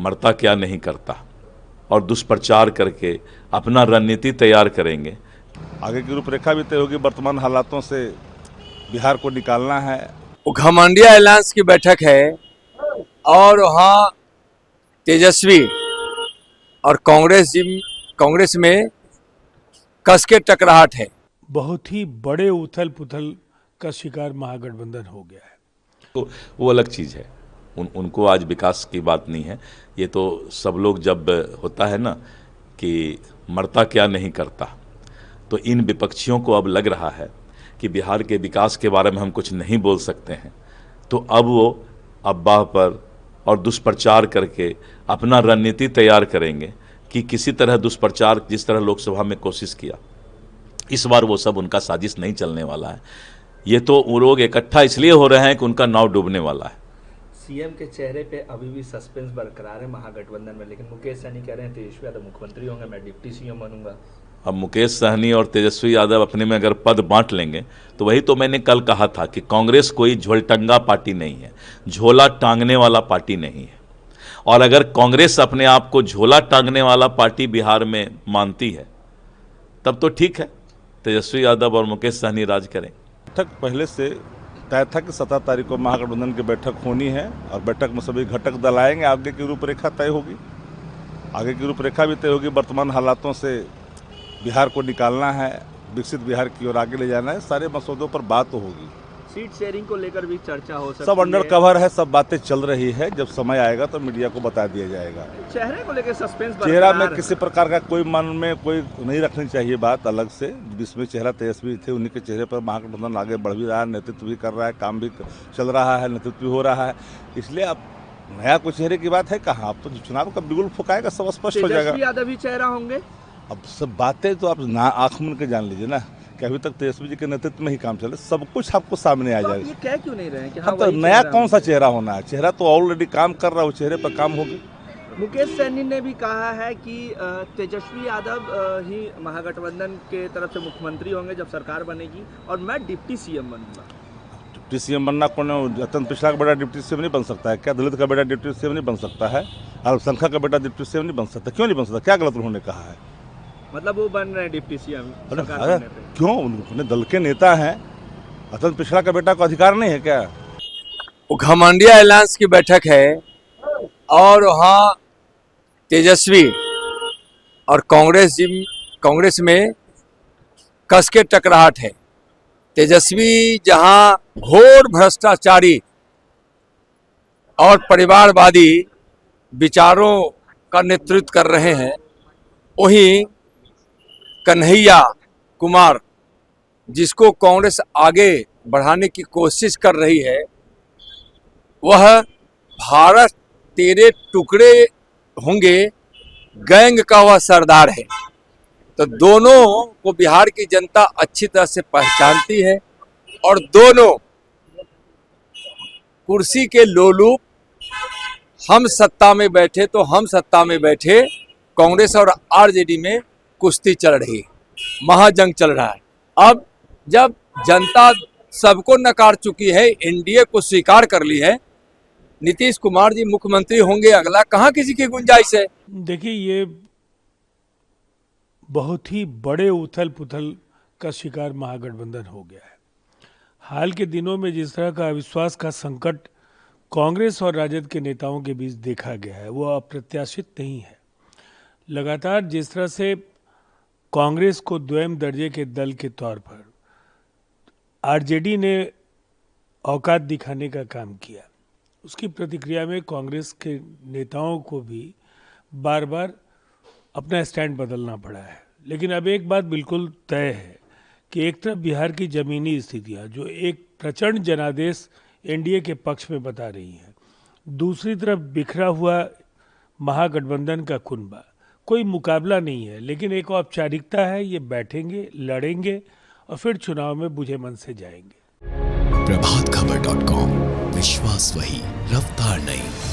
मरता क्या नहीं करता और दुष्प्रचार करके अपना रणनीति तैयार करेंगे। आगे की रूपरेखा भी तय होगी। वर्तमान हालातों से बिहार को निकालना है। घमंडिया अलायंस की बैठक है और वहाँ तेजस्वी और कांग्रेस में कस के टकराहट है। बहुत ही बड़े उथल पुथल का शिकार महागठबंधन हो गया है। तो वो अलग चीज़ है, उनको आज विकास की बात नहीं है। ये तो सब लोग जब होता है ना कि मरता क्या नहीं करता, तो इन विपक्षियों को अब लग रहा है कि बिहार के विकास के बारे में हम कुछ नहीं बोल सकते हैं, तो अब वो अफवाह पर और दुष्प्रचार करके अपना रणनीति तैयार करेंगे कि किसी तरह दुष्प्रचार, जिस तरह लोकसभा में कोशिश किया, इस बार वो सब उनका साजिश नहीं चलने वाला है। ये तो वो लोग इकट्ठा इसलिए हो रहे हैं कि उनका नाव डूबने वाला है। सीएम के चेहरे पे अभी भी सस्पेंस बरकरार है महागठबंधन में, लेकिन मुकेश सहनी कह रहे हैं तेजस्वी यादव मुख्यमंत्री होंगे, मैं डिप्टी सीएम बनूंगा। अब मुकेश सहनी और तेजस्वी यादव अपने में अगर पद बांट लेंगे तो वही तो मैंने कल कहा था कि कांग्रेस कोई झोलटंगा पार्टी नहीं है, झोला टांगने वाला पार्टी नहीं है। और अगर कांग्रेस अपने आप को झोला टांगने वाला पार्टी बिहार में मानती है तब तो ठीक है, तेजस्वी यादव और मुकेश सहनी राज करें। बैठक पहले से तय था कि 17 तारीख को महागठबंधन की बैठक होनी है और बैठक में सभी घटक दल आएंगे। आगे की रूपरेखा तय होगी। आगे की रूपरेखा भी तय होगी। वर्तमान हालातों से बिहार को निकालना है, विकसित बिहार की ओर आगे ले जाना है। सारे मसौदों पर बात होगी। सीट शेयरिंग को लेकर भी चर्चा हो सकती है। सब अंडर कवर है, सब बातें चल रही है। जब समय आएगा तो मीडिया को बता दिया जाएगा। चेहरे को लेकर सस्पेंस चेहरा में किसी प्रकार का कोई मन में कोई नहीं रखनी चाहिए बात अलग से। जिसमें चेहरा तेजस्वी थे उन्हीं के चेहरे पर महागठबंधन आगे बढ़ भी रहा है, नेतृत्व भी कर रहा है, काम भी चल रहा है, नेतृत्व भी हो रहा है। इसलिए अब नया कोई चेहरे की बात है कहाँ। अब तो चुनाव का बिल्कुल फुकाएगा, सब स्पष्ट हो जाएगा। तेजस्वी यादव भी चेहरा होंगे। अब सब बातें तो आप आँख मूंद के जान लीजिए ना कि अभी तक तेजस्वी जी के नेतृत्व में ही काम चले, सब कुछ आपको सामने आ जाएगा। ये कह क्यों नहीं रहे हैं कि हाँ, तो नया कौन सा चेहरा होना है? चेहरा तो ऑलरेडी काम कर रहा है, वो चेहरे पर काम होगी। मुकेश सहनी ने भी कहा है कि तेजस्वी यादव ही महागठबंधन के तरफ से मुख्यमंत्री होंगे जब सरकार बनेगी और मैं डिप्टी सीएम बनूंगा। डिप्टी सीएम बनना कौन है? अत्यंत पिछड़ा का बेटा डिप्टी सीएम नहीं बन सकता है क्या? दलित का बेटा डिप्टी सीएम नहीं बन सकता है? अल्पसंख्यक का बेटा डिप्टी सीएम नहीं बन सकता? क्यों नहीं बन सकता? क्या गलत उन्होंने कहा है? मतलब वो बन रहे हैं डिप्टी सीएम। क्यों? उन्होंने दल के नेता हैं। अत्यंत पिछड़ा का बेटा को अधिकार नहीं है क्या? घमंडिया अलायंस की बैठक है और वहाँ तेजस्वी और कांग्रेस में कस के टकराहट है। तेजस्वी जहाँ घोर भ्रष्टाचारी और परिवारवादी विचारों का नेतृत्व कर रहे हैं, वहीं कन्हैया कुमार जिसको कांग्रेस आगे बढ़ाने की कोशिश कर रही है, वह भारत तेरे टुकड़े होंगे गैंग का वह सरदार है। तो दोनों को बिहार की जनता अच्छी तरह से पहचानती है और दोनों कुर्सी के लोलुप, हम सत्ता में बैठे तो हम सत्ता में बैठे, कांग्रेस और आरजेडी में कुश्ती चल रही है, महाजंग चल रहा है। अब जब जनता सबको नकार चुकी है, एनडीए को स्वीकार कर ली है, नीतीश कुमार जी मुख्यमंत्री होंगे अगला, कहाँ किसी की गुंजाइश है? देखिए, ये बहुत ही बड़े उथल पुथल का शिकार महागठबंधन हो गया है। हाल के दिनों में जिस तरह का अविश्वास का संकट कांग्रेस और राजद के नेताओं के बीच देखा गया है, वो अप्रत्याशित नहीं है। लगातार जिस तरह से कांग्रेस को द्वैम दर्जे के दल के तौर पर आरजेडी ने औकात दिखाने का काम किया, उसकी प्रतिक्रिया में कांग्रेस के नेताओं को भी बार बार अपना स्टैंड बदलना पड़ा है। लेकिन अब एक बात बिल्कुल तय है कि एक तरफ बिहार की ज़मीनी स्थितियां जो एक प्रचंड जनादेश एनडीए के पक्ष में बता रही हैं, दूसरी तरफ बिखरा हुआ महागठबंधन का कुनबा, कोई मुकाबला नहीं है, लेकिन एक औपचारिकता है। ये बैठेंगे, लड़ेंगे और फिर चुनाव में बुझे मन से जाएंगे। प्रभातखबर.com, विश्वास वही, रफ्तार नहीं।